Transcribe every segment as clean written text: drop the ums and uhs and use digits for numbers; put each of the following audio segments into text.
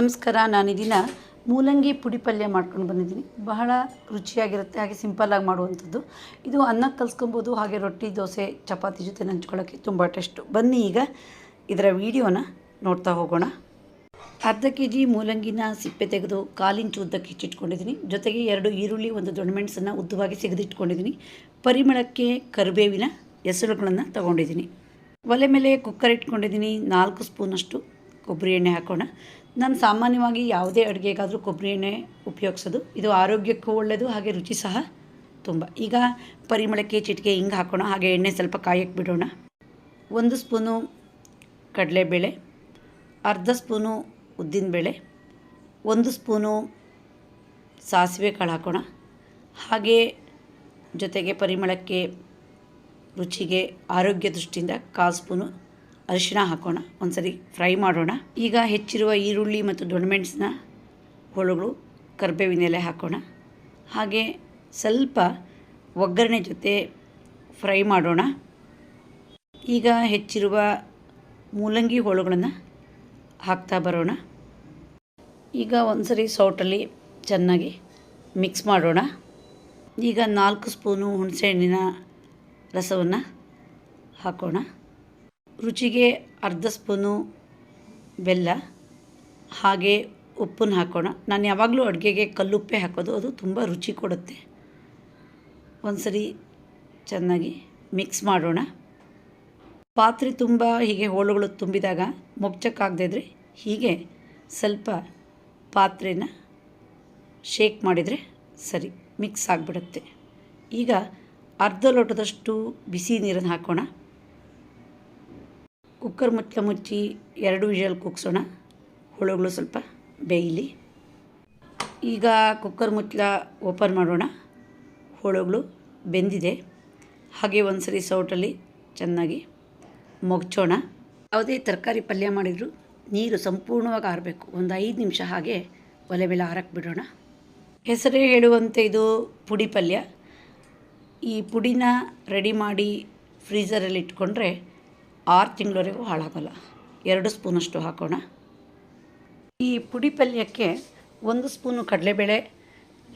ನಮಸ್ಕಾರ. ನಾನು ಈ ದಿನ ಮೂಲಂಗಿ ಪುಡಿ ಪಲ್ಯ ಮಾಡ್ಕೊಂಡು ಬಂದಿದ್ದೀನಿ. ಬಹಳ ರುಚಿಯಾಗಿರುತ್ತೆ, ಹಾಗೆ ಸಿಂಪಲ್ಲಾಗಿ ಮಾಡುವಂಥದ್ದು. ಇದು ಅನ್ನಕ್ಕೆ ಕಲಿಸ್ಕೊಬೋದು, ಹಾಗೆ ರೊಟ್ಟಿ, ದೋಸೆ, ಚಪಾತಿ ಜೊತೆ ನಂಚ್ಕೊಳ್ಳೋಕ್ಕೆ ತುಂಬ ಟೇಸ್ಟು. ಬನ್ನಿ ಈಗ ಇದರ ವಿಡಿಯೋನ ನೋಡ್ತಾ ಹೋಗೋಣ. ಅರ್ಧ ಕೆಜಿ ಮೂಲಂಗಿನ ಸಿಪ್ಪೆ ತೆಗೆದು 1/4 ಇಂಚು ಉದ್ದಕ್ಕೆ ಹೆಚ್ಚಿಟ್ಕೊಂಡಿದ್ದೀನಿ. ಜೊತೆಗೆ 2 ಈರುಳ್ಳಿ, 1 ದೊಣ್ಣೆ ಮೆಣಸನ್ನು ಉದ್ದವಾಗಿ ಸಿಗದಿಟ್ಕೊಂಡಿದ್ದೀನಿ. ಪರಿಮಳಕ್ಕೆ ಕರಿಬೇವಿನ ಹೆಸರುಗಳನ್ನು ತಗೊಂಡಿದ್ದೀನಿ. ಒಲೆ ಮೇಲೆ ಕುಕ್ಕರ್ ಇಟ್ಕೊಂಡಿದ್ದೀನಿ. 4 ಸ್ಪೂನಷ್ಟು ಕೊಬ್ಬರಿ ಎಣ್ಣೆ ಹಾಕೋಣ. ನಾನು ಸಾಮಾನ್ಯವಾಗಿ ಯಾವುದೇ ಅಡುಗೆಗಾದರೂ ಕೊಬ್ಬರಿ ಎಣ್ಣೆ ಉಪಯೋಗಿಸೋದು. ಇದು ಆರೋಗ್ಯಕ್ಕೂ ಒಳ್ಳೆಯದು, ಹಾಗೆ ರುಚಿ ಸಹ ತುಂಬ. ಈಗ ಪರಿಮಳಕ್ಕೆ ಚಿಟಿಕೆ ಹಿಂಗೆ ಹಾಕೋಣ. ಹಾಗೆ ಎಣ್ಣೆ ಸ್ವಲ್ಪ ಕಾಯಕ್ಕೆ ಬಿಡೋಣ. 1 ಸ್ಪೂನು ಕಡಲೆಬೇಳೆ, ಅರ್ಧ ಸ್ಪೂನು ಉದ್ದಿನಬೇಳೆ, 1 ಸ್ಪೂನು ಸಾಸಿವೆ ಕಾಳು ಹಾಕೋಣ. ಹಾಗೆ ಜೊತೆಗೆ ಪರಿಮಳಕ್ಕೆ, ರುಚಿಗೆ, ಆರೋಗ್ಯ ದೃಷ್ಟಿಯಿಂದ 1/4 ಸ್ಪೂನು ಅರಿಶಿಣ ಹಾಕೋಣ. ಒಂದ್ಸರಿ ಫ್ರೈ ಮಾಡೋಣ. ಈಗ ಹೆಚ್ಚಿರುವ ಈರುಳ್ಳಿ ಮತ್ತು ದೊಣ್ಣೆಮೆಣಸಿನ ಹೋಳುಗಳು, ಕರಿಬೇವಿನ ಎಲೆ ಹಾಕೋಣ. ಹಾಗೆ ಸ್ವಲ್ಪ ಒಗ್ಗರಣೆ ಜೊತೆ ಫ್ರೈ ಮಾಡೋಣ. ಈಗ ಹೆಚ್ಚಿರುವ ಮೂಲಂಗಿ ಹೋಳುಗಳನ್ನು ಹಾಕ್ತಾ ಬರೋಣ. ಈಗ ಒಂದ್ಸರಿ ಸೌಟಲ್ಲಿ ಚೆನ್ನಾಗಿ ಮಿಕ್ಸ್ ಮಾಡೋಣ. ಈಗ 4 ಸ್ಪೂನು ಹುಣಸೆಹಣ್ಣಿನ ರಸವನ್ನು ಹಾಕೋಣ. ರುಚಿಗೆ ಅರ್ಧ ಸ್ಪೂನು ಬೆಲ್ಲ, ಹಾಗೆ ಉಪ್ಪನ್ನು ಹಾಕೋಣ. ನಾನು ಯಾವಾಗಲೂ ಅಡುಗೆಗೆ ಕಲ್ಲುಪ್ಪೇ ಹಾಕೋದು, ಅದು ತುಂಬ ರುಚಿ ಕೊಡುತ್ತೆ. ಒಂದ್ಸರಿ ಚೆನ್ನಾಗಿ ಮಿಕ್ಸ್ ಮಾಡೋಣ. ಪಾತ್ರೆ ತುಂಬ ಹೀಗೆ ಹೋಳುಗಳು ತುಂಬಿದಾಗ ಮೊಗ್ಚಕ್ಕಾಗದಿದ್ರೆ ಹೀಗೆ ಸ್ವಲ್ಪ ಪಾತ್ರೆನ ಶೇಕ್ ಮಾಡಿದರೆ ಸರಿ, ಮಿಕ್ಸ್ ಆಗಿಬಿಡುತ್ತೆ. ಈಗ ಅರ್ಧ ಲೋಟದಷ್ಟು ಬಿಸಿ ನೀರನ್ನು ಹಾಕೋಣ. ಕುಕ್ಕರ್ ಮುಚ್ಚಿ 2 ವಿಷಲ್ ಕೂಗಿಸೋಣ. ಹೋಳುಗಳು ಸ್ವಲ್ಪ ಬೇಯಲಿ. ಈಗ ಕುಕ್ಕರ್ ಮುಚ್ಚಳ ಓಪನ್ ಮಾಡೋಣ. ಹೋಳುಗಳು ಬೆಂದಿದೆ. ಹಾಗೆ ಒಂದ್ಸರಿ ಸೌಟಲ್ಲಿ ಚೆನ್ನಾಗಿ ಮೊಗ್ಚೋಣ. ಯಾವುದೇ ತರಕಾರಿ ಪಲ್ಯ ಮಾಡಿದರೂ ನೀರು ಸಂಪೂರ್ಣವಾಗಿ ಆರಬೇಕು. ಒಂದು 5 ನಿಮಿಷ ಹಾಗೆ ಒಲೆ ಮೇಲೆ ಆರಕ್ಕೆ ಬಿಡೋಣ. ಹೆಸರೇ ಹೇಳುವಂತೆ ಇದು ಪುಡಿ ಪಲ್ಯ. ಈ ಪುಡಿನ ರೆಡಿ ಮಾಡಿ ಫ್ರೀಝರಲ್ಲಿ ಇಟ್ಕೊಂಡ್ರೆ 6 ತಿಂಗಳವರೆಗೂ ಹಾಳಾಗೋಲ್ಲ. 2 ಸ್ಪೂನಷ್ಟು ಹಾಕೋಣ. ಈ ಪುಡಿ ಪಲ್ಯಕ್ಕೆ 1 ಸ್ಪೂನು ಕಡಲೆಬೇಳೆ,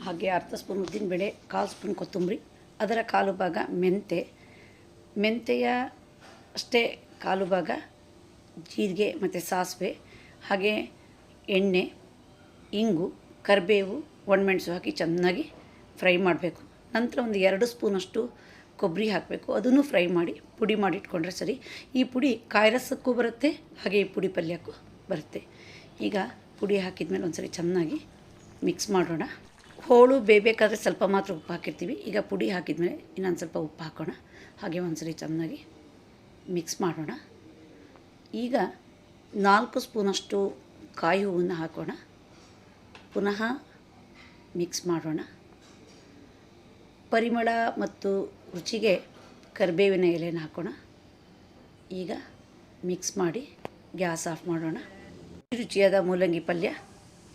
ಹಾಗೆ ಅರ್ಧ ಸ್ಪೂನ್ ಉದ್ದಿನಬೇಳೆ, 1/4 ಸ್ಪೂನ್ ಕೊತ್ತಂಬರಿ, ಅದರ 1/4 ಭಾಗ ಮೆಂತೆಯ ಅಷ್ಟೇ 1/4 ಭಾಗ ಜೀರಿಗೆ ಮತ್ತು ಸಾಸಿವೆ, ಹಾಗೆ ಎಣ್ಣೆ, ಇಂಗು, ಕರಿಬೇವು, ಒಣಮೆಣಸು ಹಾಕಿ ಚೆನ್ನಾಗಿ ಫ್ರೈ ಮಾಡಬೇಕು. ನಂತರ ಒಂದು 2 ಸ್ಪೂನಷ್ಟು ಕೊಬ್ಬರಿ ಹಾಕಬೇಕು. ಅದನ್ನು ಫ್ರೈ ಮಾಡಿ ಪುಡಿ ಮಾಡಿ ಇಟ್ಕೊಂಡ್ರೆ ಸರಿ. ಈ ಪುಡಿ ಕಾಯಿ ರಸಕ್ಕೂ ಬರುತ್ತೆ, ಹಾಗೆ ಈ ಪುಡಿ ಪಲ್ಯಕ್ಕೂ ಬರುತ್ತೆ. ಈಗ ಪುಡಿ ಹಾಕಿದ್ಮೇಲೆ ಒಂದ್ಸರಿ ಚೆನ್ನಾಗಿ ಮಿಕ್ಸ್ ಮಾಡೋಣ. ಹೋಳು ಬೇಯಬೇಕಾದ್ರೆ ಸ್ವಲ್ಪ ಮಾತ್ರ ಉಪ್ಪು ಹಾಕಿರ್ತೀವಿ. ಈಗ ಪುಡಿ ಹಾಕಿದ್ಮೇಲೆ ಇನ್ನೊಂದು ಸ್ವಲ್ಪ ಉಪ್ಪು ಹಾಕೋಣ. ಹಾಗೆ ಒಂದ್ಸರಿ ಚೆನ್ನಾಗಿ ಮಿಕ್ಸ್ ಮಾಡೋಣ. ಈಗ 4 ಸ್ಪೂನಷ್ಟು ಕಾಯಿ ಹೂವನ್ನು ಹಾಕೋಣ. ಪುನಃ ಮಿಕ್ಸ್ ಮಾಡೋಣ. ಪರಿಮಳ ಮತ್ತು ರುಚಿಗೆ ಕರಿಬೇವಿನ ಎಲೆನ ಹಾಕೋಣ. ಈಗ ಮಿಕ್ಸ್ ಮಾಡಿ ಗ್ಯಾಸ್ ಆಫ್ ಮಾಡೋಣ. ರುಚಿಯಾದ ಮೂಲಂಗಿ ಪಲ್ಯ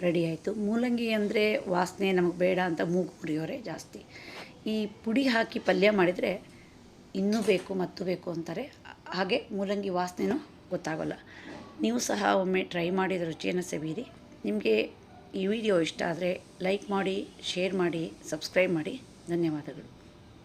ರೆಡಿ ಆಯಿತು. ಮೂಲಂಗಿ ಅಂದರೆ ವಾಸನೆ ನಮಗೆ ಬೇಡ ಅಂತ ಮೂಗು ಮುರಿಯೋರೆ ಜಾಸ್ತಿ. ಈ ಪುಡಿ ಹಾಕಿ ಪಲ್ಯ ಮಾಡಿದರೆ ಇನ್ನೂ ಬೇಕು ಮತ್ತು ಬೇಕು ಅಂತಾರೆ. ಹಾಗೆ ಮೂಲಂಗಿ ವಾಸನೆಯೂ ಗೊತ್ತಾಗೋಲ್ಲ. ನೀವು ಸಹ ಒಮ್ಮೆ ಟ್ರೈ ಮಾಡಿದ ರುಚಿಯನ್ನು ಸವಿಯಿರಿ. ನಿಮಗೆ ಈ ವಿಡಿಯೋ ಇಷ್ಟ ಆದರೆ ಲೈಕ್ ಮಾಡಿ, ಶೇರ್ ಮಾಡಿ, ಸಬ್ಸ್ಕ್ರೈಬ್ ಮಾಡಿ. ಧನ್ಯವಾದಗಳು.